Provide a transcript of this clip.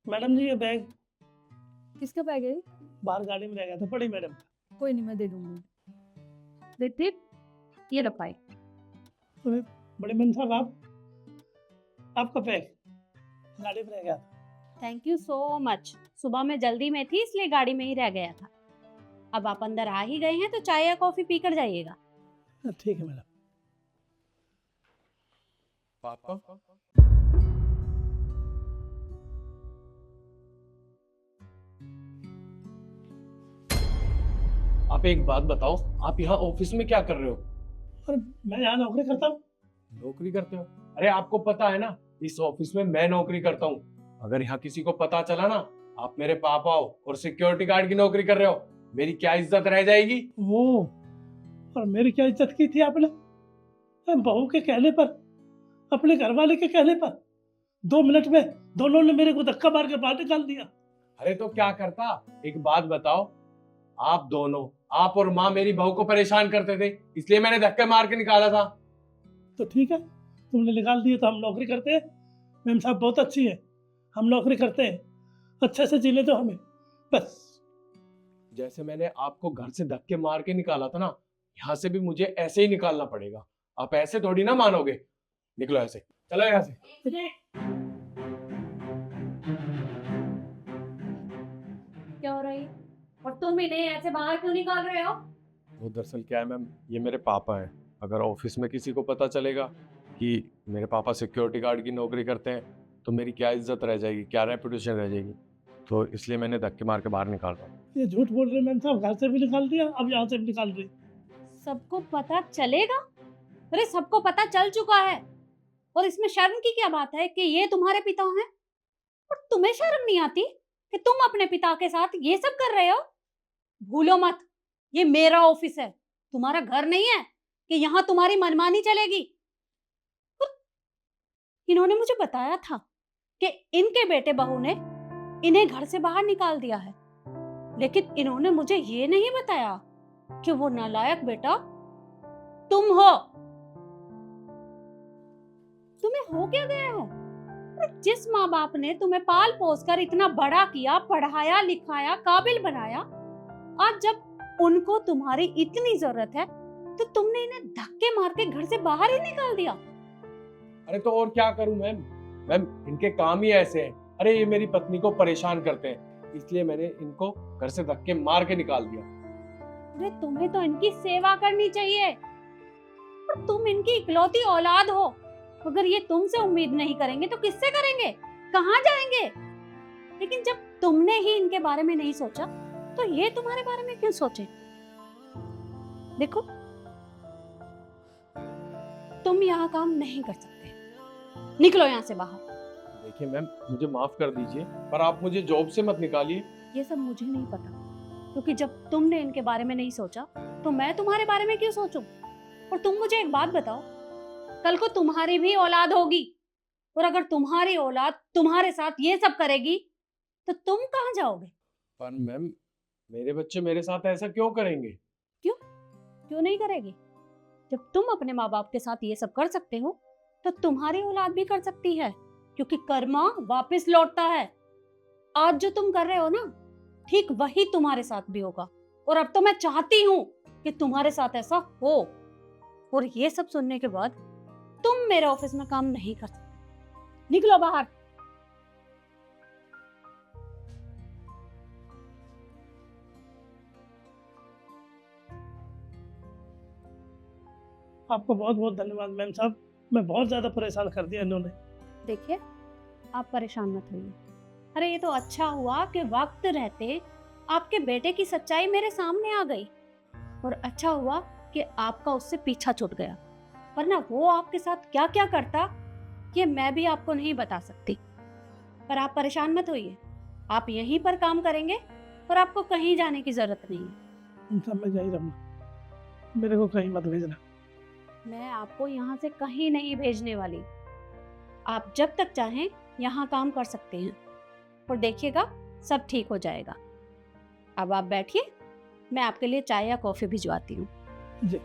Madam जी ये bag किसका bag है? बाहर गाड़ी में रह गया था, पड़ी मैडम। कोई नहीं, मैं दे दूंगी। ऋतिक, ये लो फाइल। अरे बड़े मैम साहब आपका बैग गाड़ी में रह गया था। Thank you so much. सुबह मैं जल्दी में थी इसलिए गाड़ी में ही रह गया था। अब आप अंदर आ ही गए हैं तो चाय या कॉफी पी कर जाइएगा। ठीक है मैडम। पापा आप एक बात बताओ, आप यहाँ ऑफिस में क्या कर रहे हो? अरे मैं यहाँ नौकरी करता हूँ। नौकरी करते हो? अरे आपको पता है ना, इस ऑफिस में मैं नौकरी करता हूँ। अगर यहाँ किसी को पता चला ना आप मेरे पापा हो और सिक्योरिटी गार्ड की नौकरी कर रहे हो, मेरी क्या इज्जत रह जाएगी? वो और मेरी क्या इज्जत की थी आपने? बहू के कहने पर, अपने घर वाले के कहने पर 2 मिनट में दोनों ने मेरे को धक्का मार के बाहर निकाल दिया। अरे तो क्या करता? एक बात बताओ, आप दोनों, आप और माँ मेरी बहू को परेशान करते थे, इसलिए मैंने धक्के मार के निकाला था। तो ठीक है, तुमने निकाल दिया तो हम नौकरी करते हैं। मैम साहब बहुत अच्छी है, हम नौकरी करते हैं, अच्छे से जीने दो हमें बस। जैसे मैंने आपको घर से धक्के मार के निकाला था ना, यहाँ से भी मुझे ऐसे ही निकालना पड़ेगा। आप ऐसे थोड़ी ना मानोगे। निकलो ऐसे, चलो यहाँ से। क्या हो रही? और तुम इन्हें ऐसे बाहर क्यों निकाल रहे हो? वो दरअसल क्या है मैम, ये मेरे पापा हैं। अगर ऑफिस में किसी को पता चलेगा कि मेरे पापा सिक्योरिटी गार्ड की नौकरी करते हैं तो मेरी क्या इज्जत रह जाएगी, क्या रेपुटेशन रह जाएगी। तो इसलिए मैंने धक्के मार के बाहर निकाल रहा हूँ। ये झूठ बोल रहे मैम साहब, घर से भी निकाल दिया, अब यहाँ से भी निकाल रहे। सबको पता चलेगा? अरे सबको पता चल चुका है। और इसमें शर्म की क्या बात है कि ये तुम्हारे पिता हैं? और तुम्हें शर्म नहीं आती कि तुम अपने पिता के साथ ये सब कर रहे हो? भूलो मत, ये मेरा ऑफिस है, तुम्हारा घर नहीं है कि यहाँ तुम्हारी मनमानी चलेगी। और इन्होंने मुझे बताया था कि इनके बेटे बहू ने इन्हें घर से बाहर निकाल दिया है, लेकिन इन्होंने मुझे ये नहीं बताया कि वो नालायक बेटा तुम हो। तुम्हें हो क्या गया है? जिस माँ बाप ने तुम्हें पाल पोस कर इतना बड़ा किया, पढ़ाया लिखाया, काबिल बनाया, आज जब उनको तुम्हारी इतनी जरूरत है तो तुमने इन्हें धक्के मार के घर से बाहर ही निकाल दिया। अरे तो और क्या करूं मैम? मैम इनके काम ही ऐसे हैं। अरे ये मेरी पत्नी को परेशान करते हैं, इसलिए मैंने इनको घर से धक्के मार के निकाल दिया। अरे तुम्हें तो इनकी सेवा करनी चाहिए, और तुम इनकी इकलौती औलाद हो। अगर ये तुमसे उम्मीद नहीं करेंगे तो किससे करेंगे? कहाँ जाएंगे? लेकिन जब तुमने ही इनके बारे में नहीं सोचा तो ये तुम्हारे बारे में क्यों सोचे? देखो, तुम यहाँ काम नहीं कर सकते, निकलो यहाँ से बाहर। देखिए मैम, मुझे माफ कर दीजिए, पर आप मुझे जॉब से मत निकालिए। ये सब मुझे नहीं पता, क्योंकि जब तुमने इनके बारे में नहीं सोचा तो मैं तुम्हारे बारे में क्यों सोचूं? और तुम मुझे एक बात बताओ, कल को तुम्हारी भी औलाद होगी, और अगर तुम्हारी औलाद तुम्हारे साथ ये सब करेगी तो तुम कहाँ जाओगे? पर मैम, मेरे बच्चे मेरे साथ ऐसा क्यों करेंगे? क्यों नहीं करेगी? जब तुम अपने माँ बाप के साथ ये सब कर सकते हो तो तुम्हारी औलाद भी कर सकती है, क्योंकि कर्मा वापस लौटता है। आज जो तुम कर रहे हो ना, ठीक वही तुम्हारे साथ भी होगा। और अब तो मैं चाहती हूँ कि तुम्हारे साथ ऐसा हो। और ये सब सुनने के बाद तुम मेरे ऑफिस में काम नहीं कर सकते, निकलो बाहर। आपको बहुत बहुत धन्यवाद मैम साहब, मैं बहुत ज्यादा परेशान कर दिया इन्होंने। देखिए, आप परेशान मत होइए। अरे ये तो अच्छा हुआ कि वक्त रहते आपके बेटे की सच्चाई मेरे सामने आ गई, और अच्छा हुआ कि आपका उससे पीछा छूट गया, वरना वो आपके साथ क्या क्या करता ये मैं भी आपको नहीं बता सकती। पर आप परेशान मत होइए, आप यहीं पर काम करेंगे और आपको कहीं जाने की जरूरत नहीं है। सब मैं यही रहूंगा, मेरे को कहीं मत भेजना। मैं आपको यहाँ से कहीं नहीं भेजने वाली। आप जब तक चाहें यहाँ काम कर सकते हैं, और देखिएगा सब ठीक हो जाएगा। अब आप बैठिए, मैं आपके लिए चाय या कॉफी भिजवाती हूँ। जी।